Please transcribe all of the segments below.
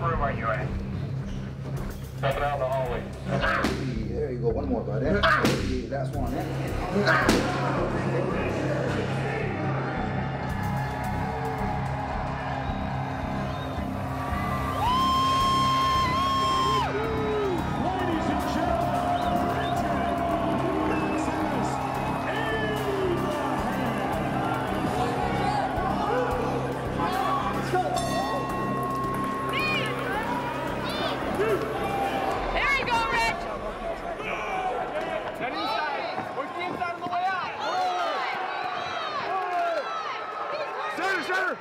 What room are you at? Step down the hallway. There you go, one more, buddy. That's one.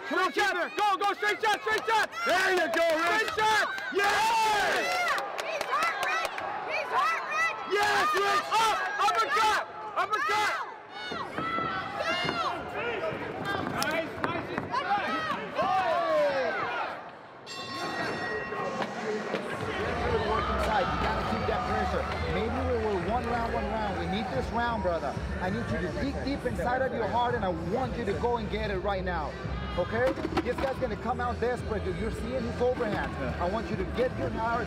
Straight shot! Go, straight shot, straight shot! There you go, Rich! Straight shot! Yes! He's hurt, Rich! He's hurt, Rich! Yes, Rich! Up! Uppercut! Uppercut! Nice! Work inside. You gotta keep that pressure. Maybe we're one round. We need this round, brother. I need you to dig deep inside of your heart, and I want you to go and get it right now. Okay? This guy's gonna come out desperate. You're seeing his overhand. I want you to get your heart,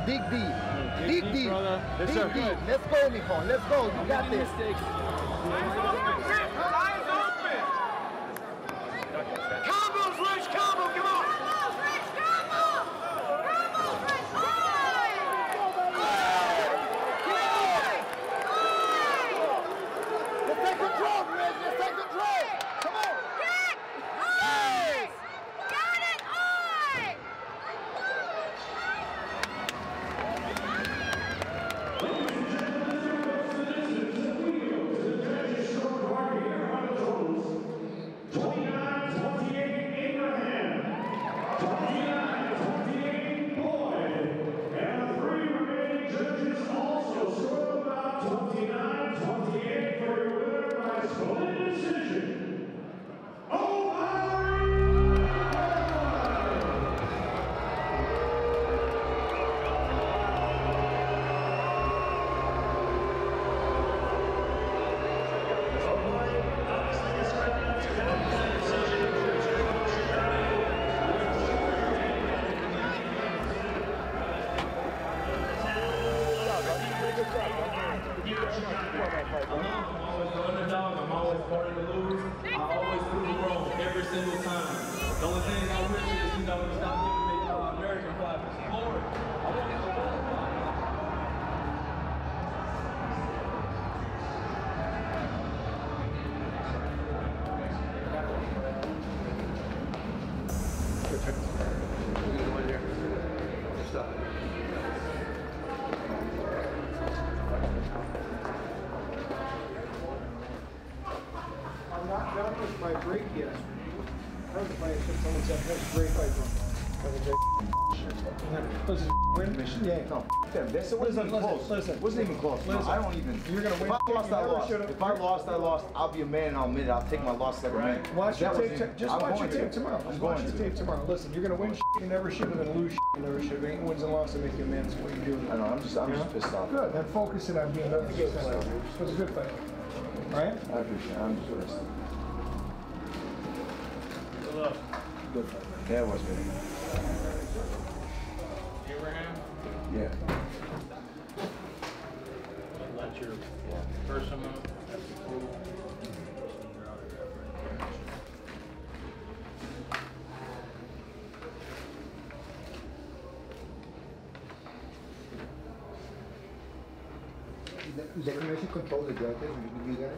dig deep. Dig deep. Yes, dig sir. deep. Let's go, Mijo. Let's go. You got this. Eyes open! Combos, Rich! Combo, come on! Combos, Rich! Combos! Combos, Rich! Let's take control, Rich. Let's take control. Come on. Get eyes! Got it! Eye! I'm always part of the lose. I always prove it wrong every single time. The only thing I wish is, stop giving me American flappers. Lord, I want to I'm not done with my break yet. I heard the play, someone said, "That's great fight." Win? Yeah. No, them. This wasn't even close. Listen. Wasn't even close. No, I don't even. You're gonna win. If I lost, I You never lost. should've. If I lost, I lost. I'll be a man and I'll admit it. I'll take my loss every minute. Watch your That was tape. even- Just I'm watch your going to. tape tomorrow. I'm Just going watch your to. tape tomorrow. Listen, you're gonna win. You never should have, and lose. You never should have. Ain't wins and losses make you a man. That's what you do. I know. I'm just pissed off. Good. Then focus it on being a good fight. It was a good fight. Right? I appreciate it. I'm just pissed. Good fight. Yeah, it was good. Abraham, Yeah. let your person know. That's cool. The commission controls the judges, you guys?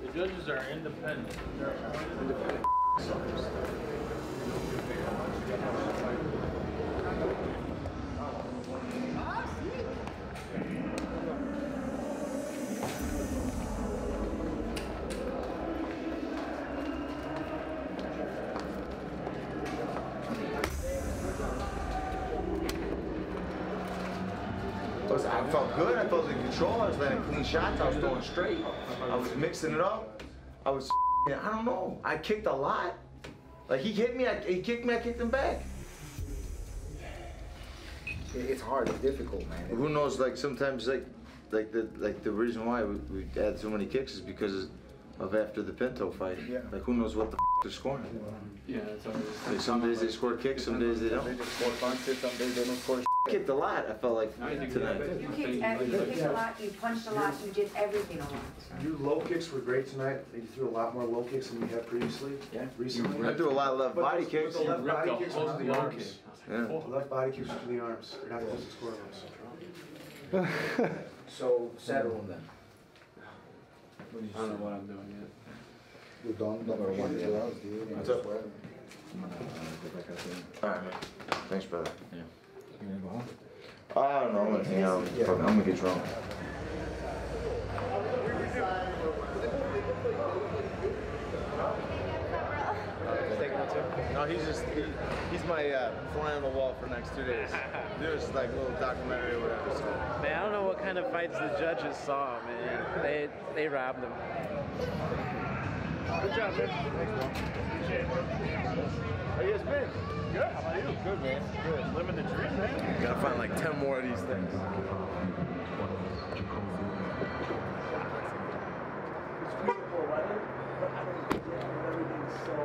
The judges are independent. They're appointed. I felt good. I felt in control. I was letting clean shots. I was throwing straight. I was mixing it up. I was, I don't know. I kicked a lot. Like he hit me, he kicked me, I kicked him back. It's hard. It's difficult, man. Who knows? Like sometimes, like the reason why we had so many kicks is because of after the Pinto fight. Yeah. Like who knows what the they're scoring? Yeah, it's always Like some days they score kicks, some days they don't. They just score punches, some days they don't score. Kicked a lot, I felt like tonight. You kicked a lot, you punched a lot, you did everything a lot. Your low kicks were great tonight. You threw a lot more low kicks than you had previously. Yeah. Recently. I threw a lot of left body kicks. The left body kicks were to the arms. Yeah. The left body kicks were to the arms. You're not supposed to score those. So, settle them then. I don't know what I'm doing yet. You don't number 1 2 hours, dude. What's up? Alright, man. Thanks, brother. Yeah. You gonna go home? I don't know. I'm gonna get drunk. No, he's my fly on the wall for the next 2 days. There's like a little documentary or whatever. So. Man, I don't know what kind of fights the judges saw, man. They robbed them. Good job, man. Thanks, bro. Appreciate it. How you guys been? Good. How about you? Good, man. Good. Living the dream, man. Gotta find like 10 more of these things. It's beautiful weather, but I don't get everything's so.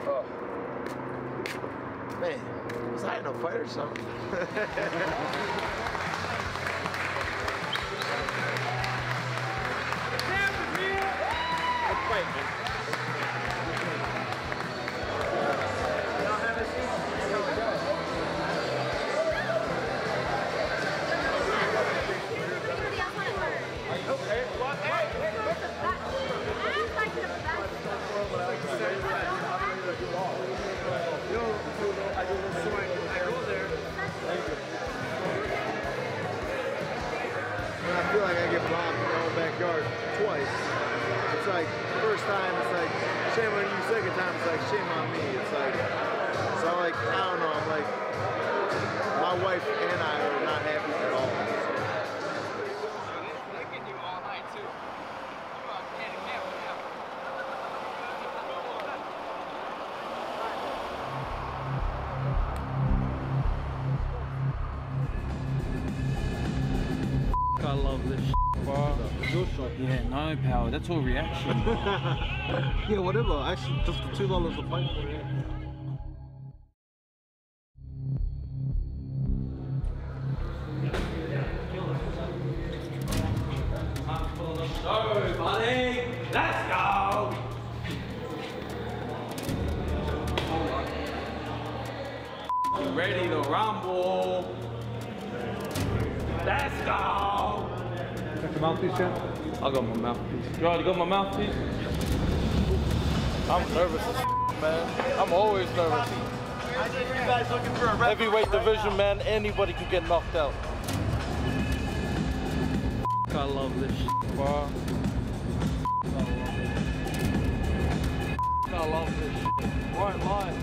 Oh. Man, was I in a fight or something? Fight, man. When I feel like I get robbed in my own backyard twice, it's like, first time, it's like, shame on you, second time, it's like, shame on me. It's like, so like, I don't know, I'm like, my wife and I are not happy at all. I love this shit, bro. Yeah, no power. That's all reaction. Yeah, whatever. Actually, just the $2 a fight. Go, buddy. Let's go. Ready to rumble. Let's go! Got your mouthpiece yet? I got my mouthpiece. You already got my mouthpiece? I'm nervous as man. I'm always nervous. I think you guys looking for a Heavyweight division, man. Anybody can get knocked out. I love this shit, bro. I love this shit. Won't lie.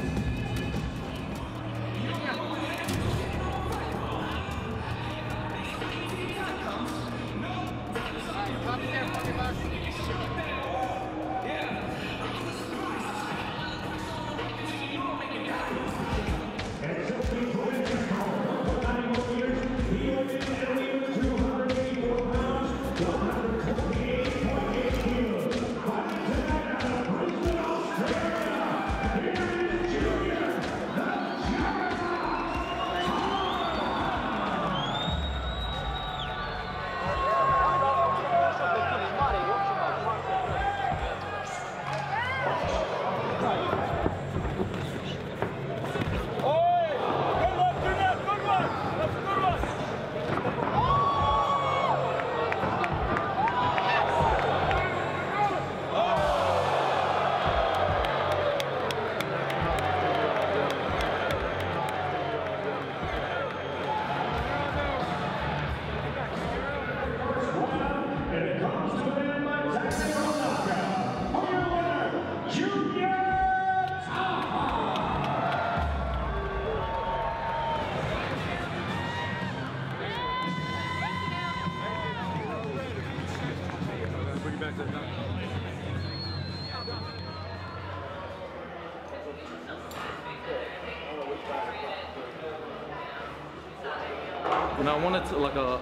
And I wanted to like a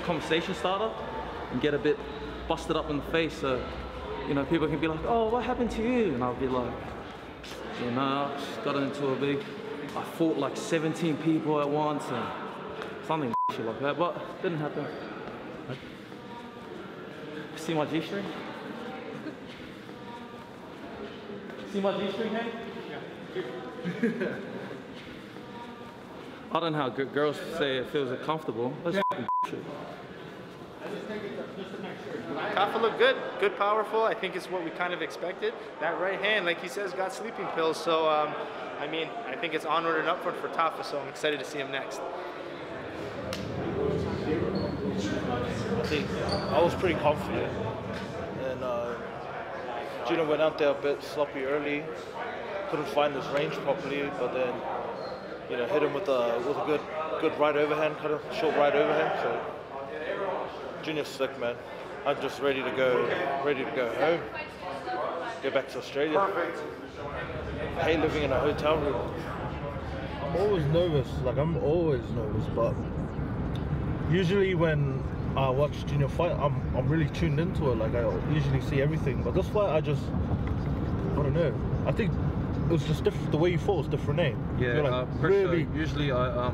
conversation starter and get a bit busted up in the face. So you know, people can be like, oh, what happened to you? And I'll be like, you know, I just got into I fought like 17 people at once and something shit like that, but it didn't happen. See my G-string? See my G-string, hey? Yeah. I don't know how girls say it feels comfortable. That's shit. Kafa looked good, powerful. I think it's what we kind of expected. That right hand, like he says, got sleeping pills. So, I mean, I think it's onward and upward for Tafa, so I'm excited to see him next. I think I was pretty confident, and Gino went out there a bit sloppy early, couldn't find his range properly, but then, you know, hit him with a good right overhand, kind of short right overhand. So Junior's sick, man. I'm just ready to go home, go back to Australia. Perfect. I hate living in a hotel room. I'm always nervous, but usually when I watch Junior fight, I'm really tuned into it. Like, I usually see everything, but this fight I don't know. I think it was just different. The way you fought was different, eh? Yeah, like really. Usually I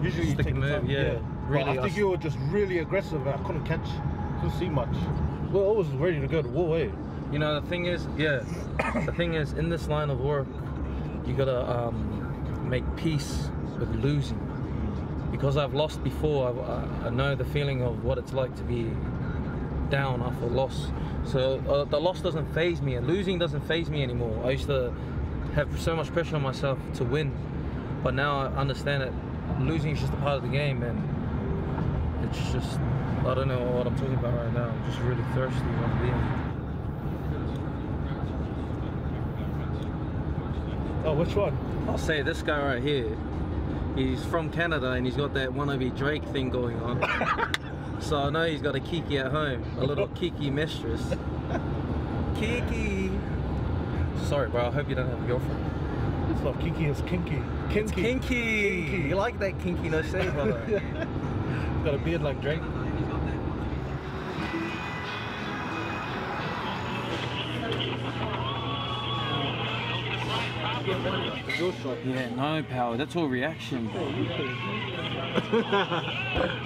usually stick take a move. Yeah, really. Really, I think you were just really aggressive, and I couldn't see much. We're always ready to go to war, eh? You know, the thing is, in this line of work, you gotta make peace with losing. Because I've lost before, I know the feeling of what it's like to be down after a loss. So the loss doesn't faze me, and losing doesn't faze me anymore. I used to have so much pressure on myself to win, but now I understand that losing is just a part of the game, and it's just, I don't know what I'm talking about right now. I'm just really thirsty on being. Oh, which one? I'll say this guy right here. He's from Canada and he's got that wannabe Drake thing going on. So I know he's got a Kiki at home, a little Kiki mistress. Kiki! Sorry bro, I hope you don't have a girlfriend. It's not Kiki, it's kinky. It's kinky! You like that kinkiness, eh, brother? Got a beard like Drake. Yeah, no power. That's all reaction, bro.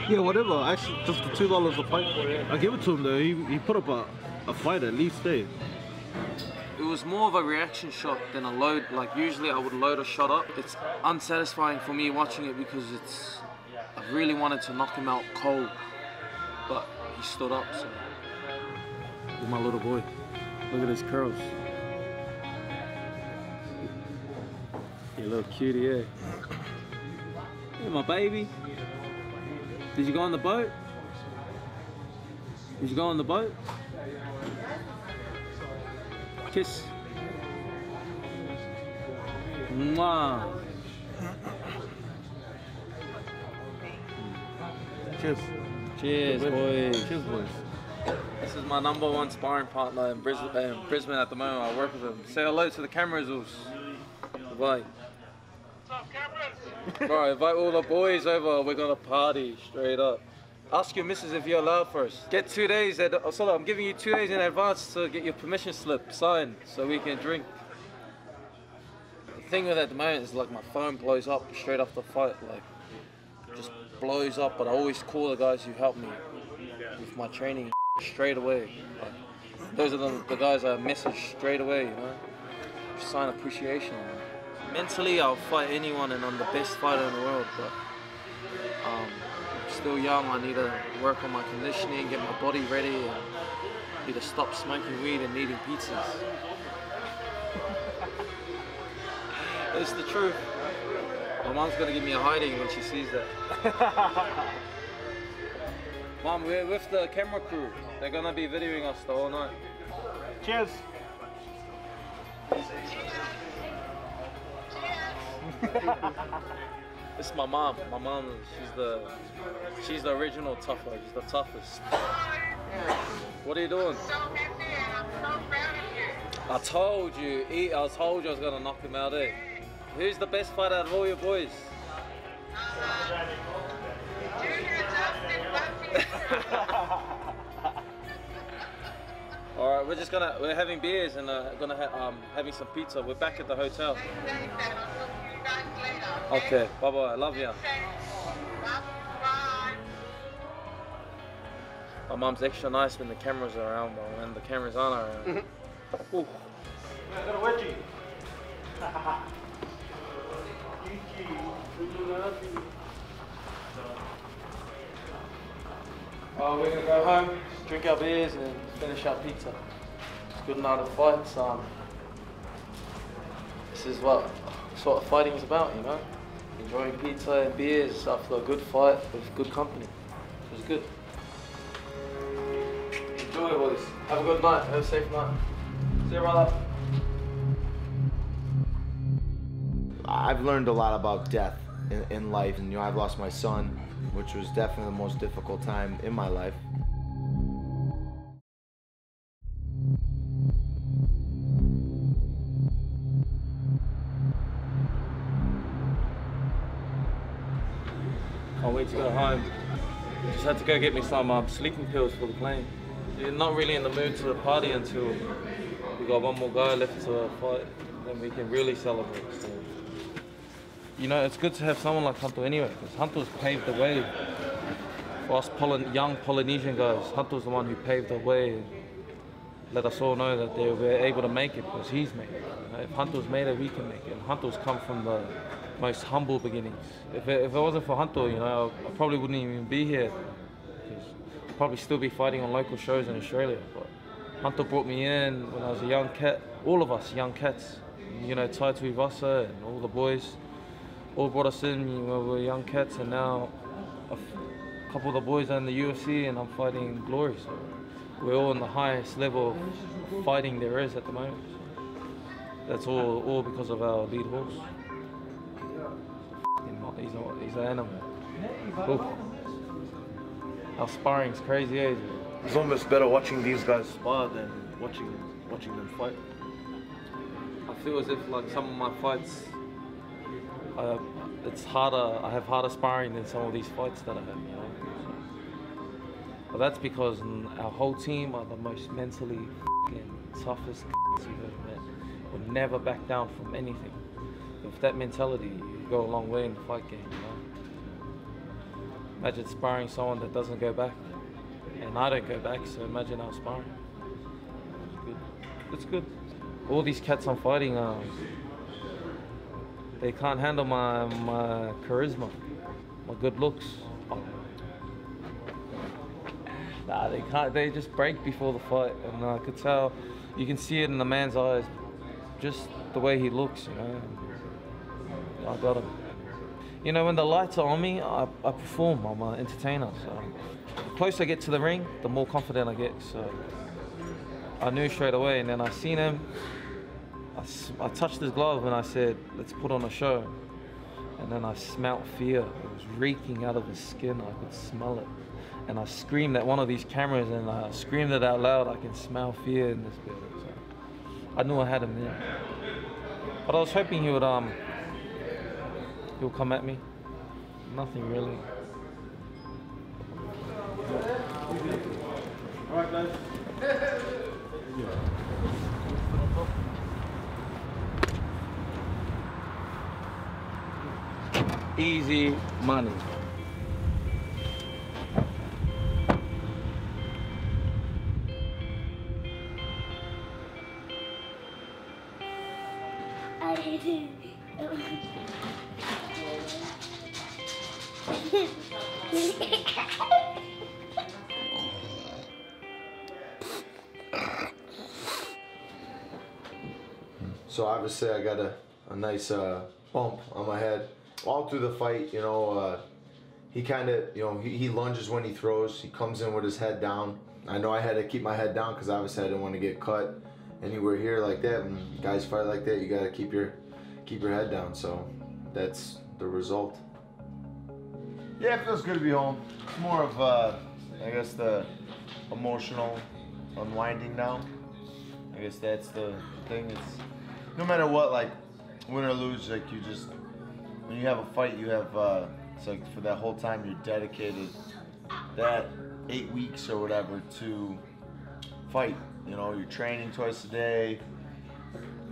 Yeah, whatever. Actually, just the $2 a fight. I give it to him though. He put up a fight at least, eh? It was more of a reaction shot than a load. Like usually I would load a shot up. It's unsatisfying for me watching it because I really wanted to knock him out cold, but he stood up. So, with my little boy, look at his curls. You little cutie, eh? Hey, my baby. Did you go on the boat? Did you go on the boat? Kiss. Mwah. Cheers. Cheers, boys. Cheers, boys. This is my #1 sparring partner in Brisbane at the moment. I work with him. Say hello to the cameras, Zeus. Bye. Bro, invite all the boys over. We're gonna party straight up. Ask your missus if you're allowed first. Get 2 days. So I'm giving you 2 days in advance to get your permission slip signed so we can drink. The thing with it at the moment is like my phone blows up straight after the fight. Like, just blows up. But I always call the guys who help me with my training straight away. Like, those are the guys I message straight away. You know, just sign appreciation. Mentally, I'll fight anyone and I'm the best fighter in the world, but I'm still young. I need to work on my conditioning, get my body ready, and need to stop smoking weed and eating pizzas. It's the truth. My mom's gonna give me a hiding when she sees that. Mom, we're with the camera crew. They're gonna be videoing us the whole night. Cheers. This is my mom. My mom, she's the original tougher. She's the toughest. What are you doing? So happy and I'm so proud of you. I told you I was gonna knock him out, eh? Who's the best fighter out of all your boys? Junior, Justin, Buffy. All right, we're having beers and having some pizza. We're back at the hotel. Okay, bye-bye. Love ya. My mom's extra nice when the cameras are around, but when the cameras aren't around. Ooh. I got a wedgie. Oh, we're gonna go home, drink our beers, and finish our pizza. It's a good night of fights. This is what fighting is about, you know. Enjoying pizza and beers after a good fight with good company. It was good. Enjoy, boys. Have a good night. Have a safe night. See you, brother. I've learned a lot about death in life, and I've lost my son, which was definitely the most difficult time in my life. Can't wait to go home. Just had to go get me some sleeping pills for the plane. You're not really in the mood to party until we got one more guy left to fight, then we can really celebrate. So, you know, it's good to have someone like Hunter anyway, because Hunter's paved the way for us young Polynesian guys. Hunter's the one who paved the way and let us all know that we're able to make it because he's made it. You know, if Hunter's made it, we can make it. And Hunter's come from the most humble beginnings. If it wasn't for Hunter, you know, I probably wouldn't even be here. I'd probably still be fighting on local shows in Australia. But Hunter brought me in when I was a young cat. All of us young cats, you know, Tai Tuivasa and all the boys, all brought us in. You know, we were young cats, and now a couple of the boys are in the UFC, and I'm fighting in Glory. So we're all in the highest level of fighting there is at the moment. That's all because of our lead horse. He's an animal. Oof. Our sparring's crazy, eh? It's almost better watching these guys spar than watching them fight. I feel as if like some of my fights, it's harder. I have harder sparring than some of these fights that I have. You know? But that's because our whole team are the most mentally toughest you've ever met. We'll never back down from anything. With that mentality, you go a long way in the fight game, you know? Imagine sparring someone that doesn't go back, and I don't go back, so imagine our sparring. It's good. It's good. All these cats I'm fighting, they can't handle my charisma, my good looks. Nah, they can't. They just break before the fight, and I could tell. You can see it in the man's eyes, just the way he looks, you know. I got him. You know, when the lights are on me, I perform. I'm an entertainer. So the closer I get to the ring, the more confident I get. So I knew straight away, and then I seen him. I touched his glove and I said, "Let's put on a show." And then I smelt fear. It was reeking out of his skin. I could smell it. And I screamed at one of these cameras, and I screamed it out loud. I can smell fear in this building. So I knew I had him there. But I was hoping he'll come at me. Nothing really. All right, guys. Easy money. I hate it. So obviously I got a nice bump on my head. All through the fight, you know, he kind of, you know, he lunges when he throws. He comes in with his head down. I know I had to keep my head down because obviously I didn't want to get cut anywhere here like that. When guys fight like that, you got to keep your head down. So that's the result. Yeah, it feels good to be home. It's more of, I guess, the emotional unwinding now. I guess that's the thing. It's no matter what, like win or lose, like you just, when you have a fight, you have, it's like for that whole time you're dedicated that 8 weeks or whatever to fight. You know, you're training twice a day.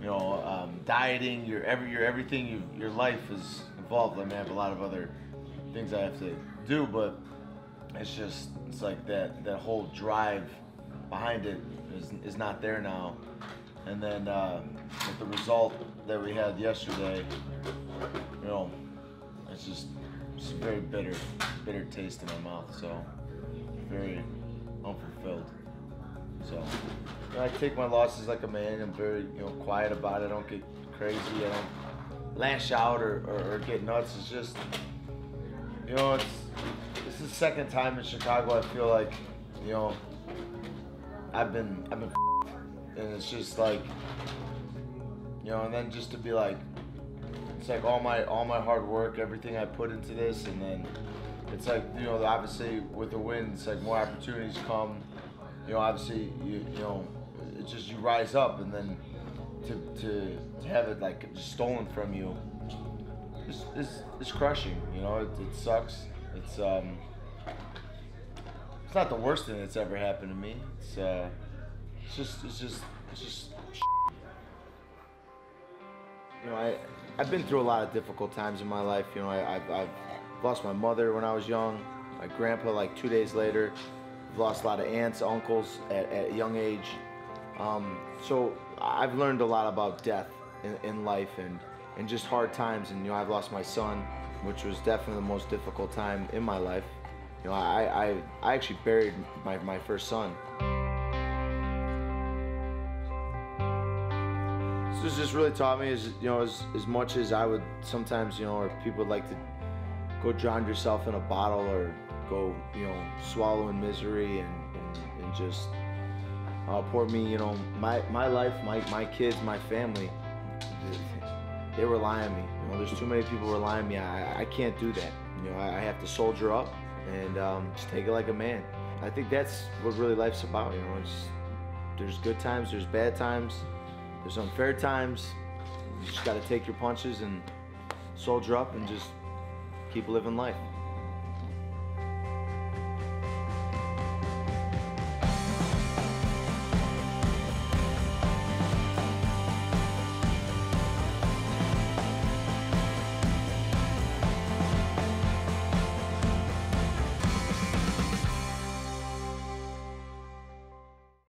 You know, dieting. Your life is involved. I mean, I have a lot of other things I have to do, but it's like that whole drive behind it is not there now. And then with the result that we had yesterday, you know, it's just a very bitter taste in my mouth. So very unfulfilled. So you know, I take my losses like a man. I'm very quiet about it. I don't get crazy. I don't lash out or get nuts. It's just this is the second time in Chicago. I feel like I've been and it's just like and then just to be like, it's like all my hard work, everything I put into this, and then it's like obviously with the win, it's like more opportunities come. Obviously it's just you rise up, and then to have it like just stolen from you is crushing. It sucks. It's not the worst thing that's ever happened to me. It's just I've been through a lot of difficult times in my life. I've lost my mother when I was young, my grandpa like 2 days later. I've lost a lot of aunts, uncles at a young age. So I've learned a lot about death in life and just hard times. And I've lost my son, which was definitely the most difficult time in my life. I actually buried my first son. So this just really taught me as much as I would sometimes, or people would like to go drown yourself in a bottle or go, swallow in misery and just poor me, my life, my kids, my family, they rely on me. There's too many people relying on me. I can't do that. I have to soldier up and just take it like a man. I think that's what really life's about. There's good times, there's bad times, there's unfair times. You just got to take your punches and soldier up and just keep living life.